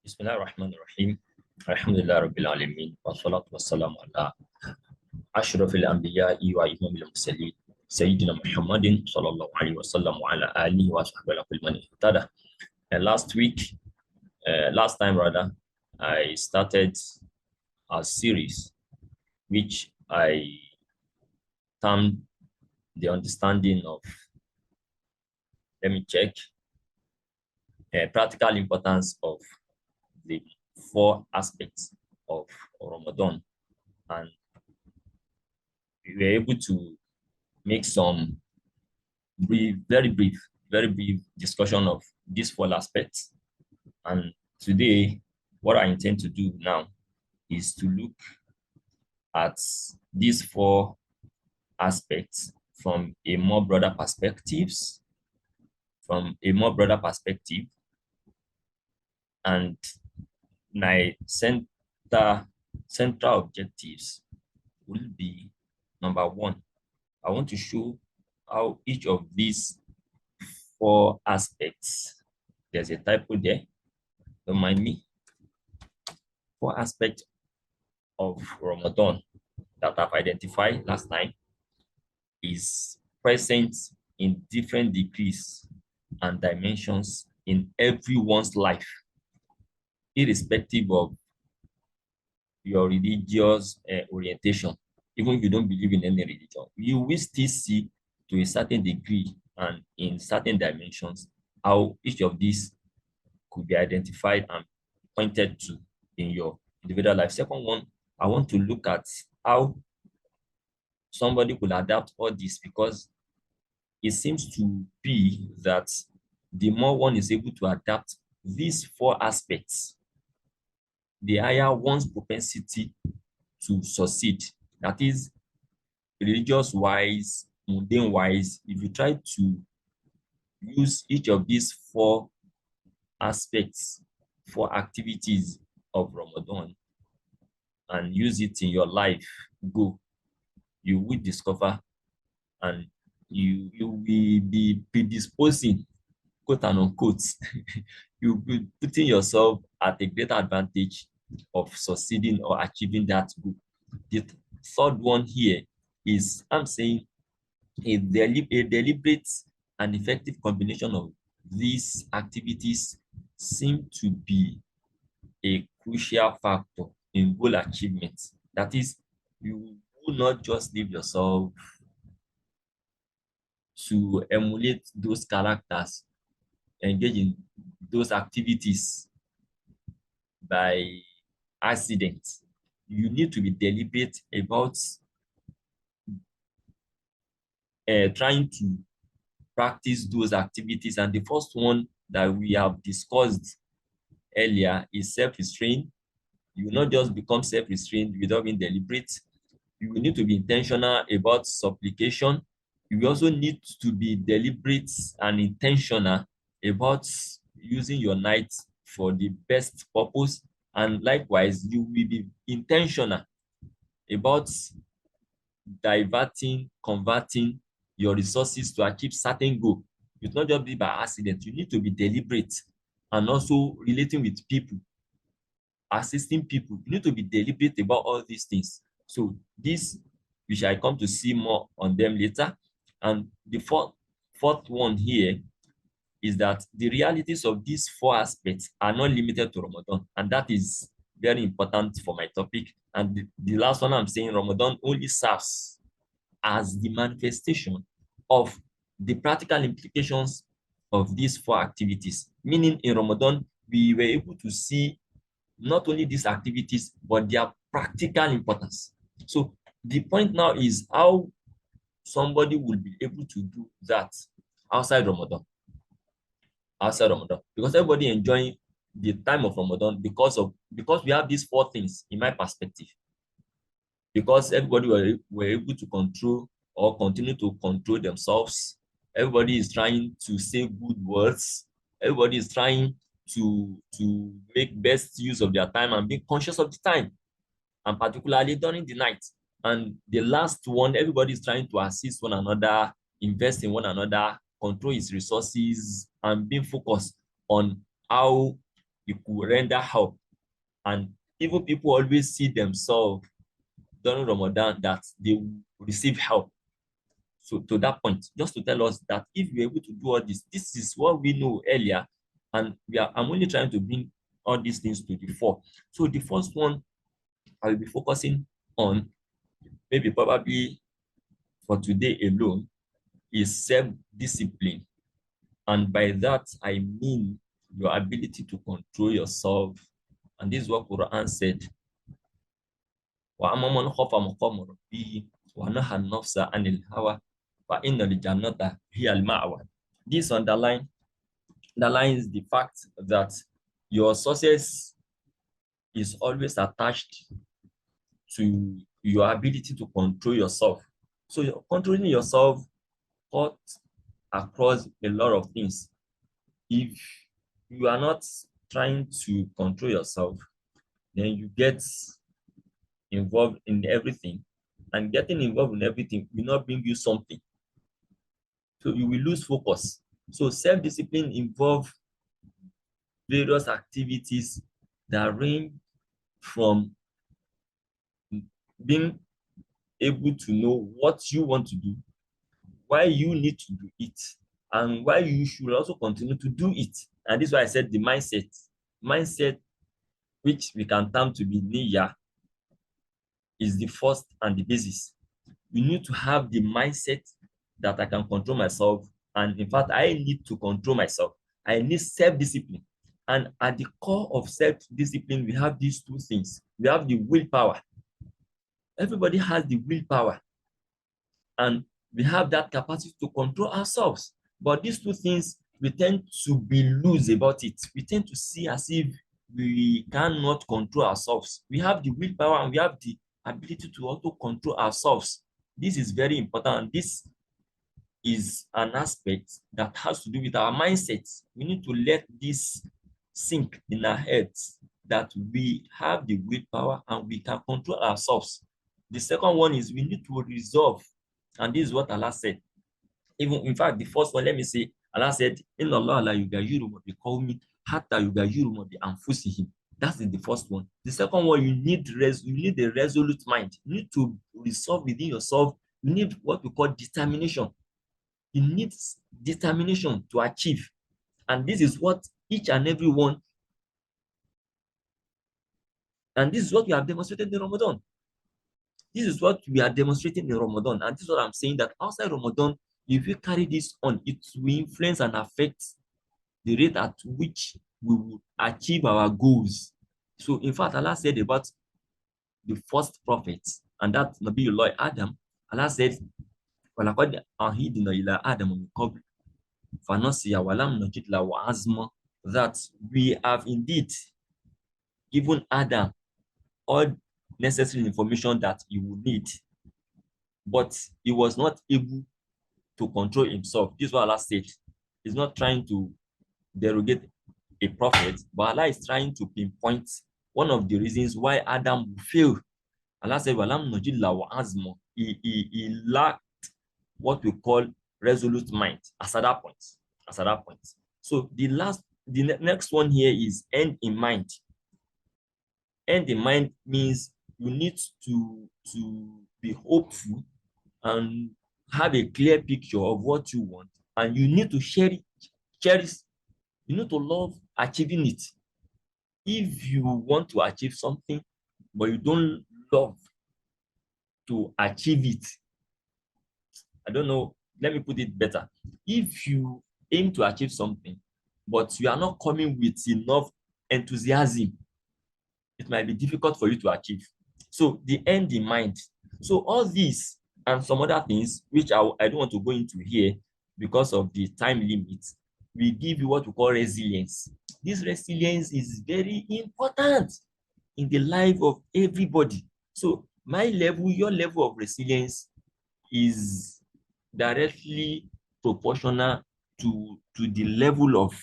بسم الله الرحمن الرحيم. الحمد لله رب العالمين والصلاة والسلام على أشرف الأنبياء وإمام المرسلين سيدنا محمد صلى الله عليه وسلم وعلى آله وصحبه وكل من اهتدى. And last time rather, I started a series which I termed the understanding of, let me check, practical importance of the four aspects of Ramadan. And we were able to make some very brief discussion of these four aspects. And today, what I intend to do now is to look at these four aspects from a more broader perspectives, and my central objectives will be: number one, I want to show how each of these four aspects, there's a typo there, don't mind me, four aspects of Ramadan that I've identified last time is present in different degrees and dimensions in everyone's life, irrespective of your religious orientation. Even if you don't believe in any religion, you will still see to a certain degree and in certain dimensions how each of these could be identified and pointed to in your individual life. Second one, I want to look at how somebody could adapt all this, because it seems to be that the more one is able to adapt these four aspects, the higher one's propensity to succeed. That is, religious-wise, mundane-wise, if you try to use each of these four aspects, four activities of Ramadan, and use it in your life, you will discover, and you will be predisposing, quote and unquote, you'll be putting yourself at a greater advantage of succeeding or achieving that goal. The third one here is, I'm saying, a deliberate and effective combination of these activities seem to be a crucial factor in goal achievement. That is, you will not just leave yourself to emulate those characters, engage in those activities by accident. You need to be deliberate about trying to practice those activities. And the first one that we have discussed earlier is self-restraint. You will not just become self-restrained without being deliberate. You will need to be intentional about supplication. You also need to be deliberate and intentional about using your night for the best purpose. And likewise, you will be intentional about converting your resources to achieve certain goal. It's not just be by accident. You need to be deliberate, and also relating with people, assisting people. You need to be deliberate about all these things. So this, we shall come to see more on them later. And the fourth one here is that the realities of these four aspects are not limited to Ramadan, and that is very important for my topic. And the last one, I'm saying Ramadan only serves as the manifestation of the practical implications of these four activities. Meaning, in Ramadan, we were able to see not only these activities, but their practical importance. So the point now is how somebody will be able to do that outside Ramadan. Because everybody enjoying the time of Ramadan because we have these four things, in my perspective. Because everybody were able to control or continue to control themselves. Everybody is trying to say good words. Everybody is trying to make best use of their time and be conscious of the time, and particularly during the night. And the last one, everybody is trying to assist one another, invest in one another, control his resources, and being focused on how you could render help. And even people always see themselves during Ramadan that they will receive help. So to that point, just to tell us that if you're able to do all this, this is what we know earlier, and I'm only trying to bring all these things to the fore. So the first one I will be focusing on, maybe probably for today alone, is self-discipline. And by that, I mean your ability to control yourself. And this is what Quran said. وَأَمَّا مَنْ خَافَ مَقَامَ رَبِّهِ وَنَهَى النَّفْسَ عَنِ الْهَوَى فَإِنَّ الْجَنَّةَ هِيَ الْمَأْوَى. This underlines the fact that your success is always attached to your ability to control yourself. So you're controlling yourself cuts across a lot of things. If you are not trying to control yourself, then you get involved in everything, and getting involved in everything will not bring you something. So you will lose focus. So self-discipline involves various activities that range from being able to know what you want to do, why you need to do it, and why you should also continue to do it. And this is why I said the mindset, which we can term to be niyyah, is the first and the basis. You need to have the mindset that I can control myself. And in fact, I need to control myself. I need self-discipline. And at the core of self-discipline, we have these two things. We have the willpower. Everybody has the willpower. And we have that capacity to control ourselves. But these two things, we tend to be loose about it. We tend to see as if we cannot control ourselves. We have the willpower and we have the ability to also control ourselves. This is very important. This is an aspect that has to do with our mindset. We need to let this sink in our heads that we have the willpower and we can control ourselves. The second one is we need to resolve, and this is what Allah said. Even in fact, the first one, let me say, Allah said, "Inna Allah la yughayyiru ma biqawmin hatta yughayyiru ma bi anfusihim." That is the first one. The second one, you need a resolute mind. You need to resolve within yourself. You need what we call determination. You need determination to achieve. And this is what each and every one, and this is what we have demonstrated in Ramadan. This is what we are demonstrating in Ramadan. And this is what I'm saying, that outside Ramadan, if we carry this on, it will influence and affect the rate at which we will achieve our goals. So in fact, Allah said about the first prophet, and that Nabiullah Adam, Allah said, وَلَقَدْ أَهِدْنَا إِلَىٰ آدَمَ مِنْ قَبْلِ فَنَسِيَ وَلَمْ نَجِدْ لَهُ عَزْمًا, that we have indeed given Adam all necessary information that he would need, but he was not able to control himself. This is what Allah said. He's not trying to derogate a prophet, but Allah is trying to pinpoint one of the reasons why Adam failed. Allah said, "Walam najid lahu azma." He lacked what we call resolute mind as at that point. As at that point. So the next one here is end in mind. End in mind means you need to be hopeful and have a clear picture of what you want, and you need to cherish. You need to love achieving it. If you want to achieve something, but you don't love to achieve it, I don't know, let me put it better. If you aim to achieve something, but you are not coming with enough enthusiasm, it might be difficult for you to achieve. So the end in mind. So all these and some other things, which I don't want to go into here because of the time limit, we give you what we call resilience. This resilience is very important in the life of everybody. So my level, your level of resilience is directly proportional to the level of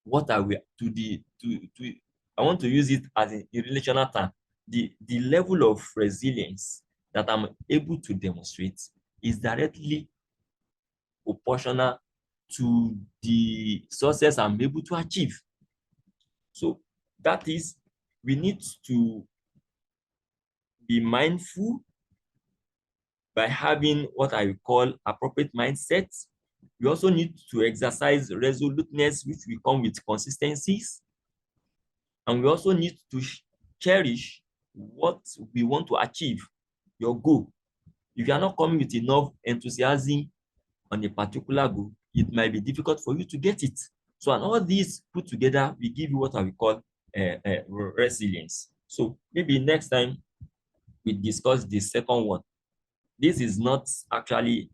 what are we to I want to use it as a relational term. The level of resilience that I'm able to demonstrate is directly proportional to the success I'm able to achieve. So that is, we need to be mindful by having what I call appropriate mindset. We also need to exercise resoluteness, which will come with consistencies. And we also need to cherish what we want to achieve, your goal. If you are not coming with enough enthusiasm on a particular goal, it might be difficult for you to get it. So, and all these put together, we give you what I will call resilience. So maybe next time we discuss the second one. This is not actually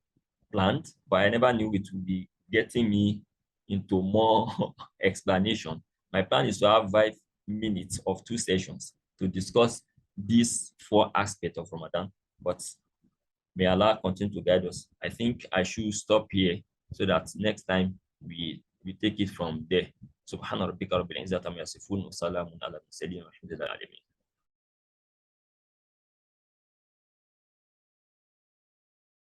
planned, but I never knew it would be getting me into more explanation. My plan is to have 5 minutes of 2 sessions to discuss these 4 aspects of Ramadan, but may Allah continue to guide us. I think I should stop here so that next time we take it from there. Subhana rabbika rabbil izzati amma yasifun wa salamun ala mursalin walhamdulillahi alamin.